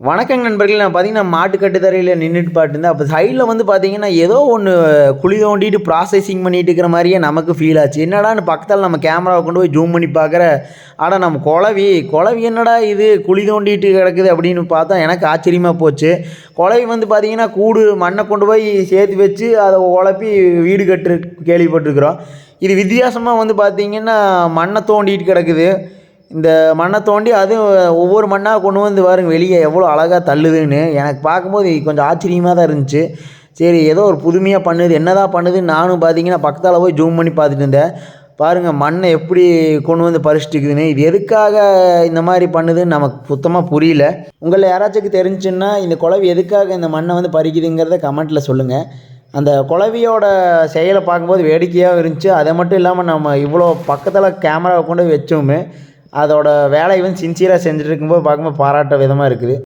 வணக்கங்க நண்பர்களே. நான் பார்த்தீங்கன்னா, மாட்டுக்கட்டு தரையில நின்னுட்டு பாத்துருந்தேன். அப்ப சைடுல வந்து பார்த்தீங்கன்னா, ஏதோ ஒண்ணு குழி தோண்டிட்டு ப்ராசஸிங் பண்ணிட்டு இருக்கிற மாரியே நமக்கு ஃபீல் ஆச்சு. என்னடான்னு பக்கத்தால நம்ம கேமராவ கொண்டு போய் ஜூம் பண்ணி பார்க்குறேன். அட நம்ம குளவி என்னடா இது குழி தோண்டிட்டு கிடக்குது அப்படின்னு பார்த்தா எனக்கு ஆச்சரியமா போச்சு. குளவி வந்து பார்த்தீங்கன்னா, கூடு மண்ண கொண்டு போய் சேர்த்து வச்சு அத ஒழப்பி வீடு கட்டு கேள்விப்பட்டுருக்குறோம். இது வித்தியாசமா வந்து பார்த்தீங்கன்னா, மண்ண தோண்டிட்டு கிடக்குது. இந்த மண்ண தோண்டி அதுவும் ஒவ்வொரு மண்ணா கொண்டு வந்து பாருங்க வெளிய எவ்வளோ அழகா தள்ளுதுன்னு. எனக்கு பார்க்கும்போது கொஞ்சம் ஆச்சரியமா தான் இருந்துச்சு. சரி ஏதோ ஒரு புதுமையா பண்ணுது. என்னதான் பண்ணுதுன்னு நானும் பார்த்தீங்கன்னா, பக்கத்தால போய் ஜூம் பண்ணி பார்த்துட்டு இருந்தேன். பாருங்க மண்ண எப்படி கொண்டு வந்து பறிச்சுட்டுருக்குதுன்னு. இது எதுக்காக இந்த மாரி பண்ணுதுன்னு நமக்கு சுத்தமா புரியல. உங்கள யாராச்சுக்கு தெரிஞ்சுச்சுன்னா, இந்த குளவி எதுக்காக இந்த மண்ண வந்து பறிக்குதுங்கிறத கமெண்ட்ல சொல்லுங்க. அந்த குளவியோட செயல பார்க்கும்போது வேடிக்கையாவும் இருந்துச்சு. அது மட்டும் இல்லாம நம்ம இவ்வளோ பக்கத்தில கேமராவ கொண்டு போய் வச்சோமே, அதோட வேலைய வந்து சின்சியரா செஞ்சுட்டு இருக்கும்போது பார்க்கும்போது பாராட்ட விதமா இருக்குது.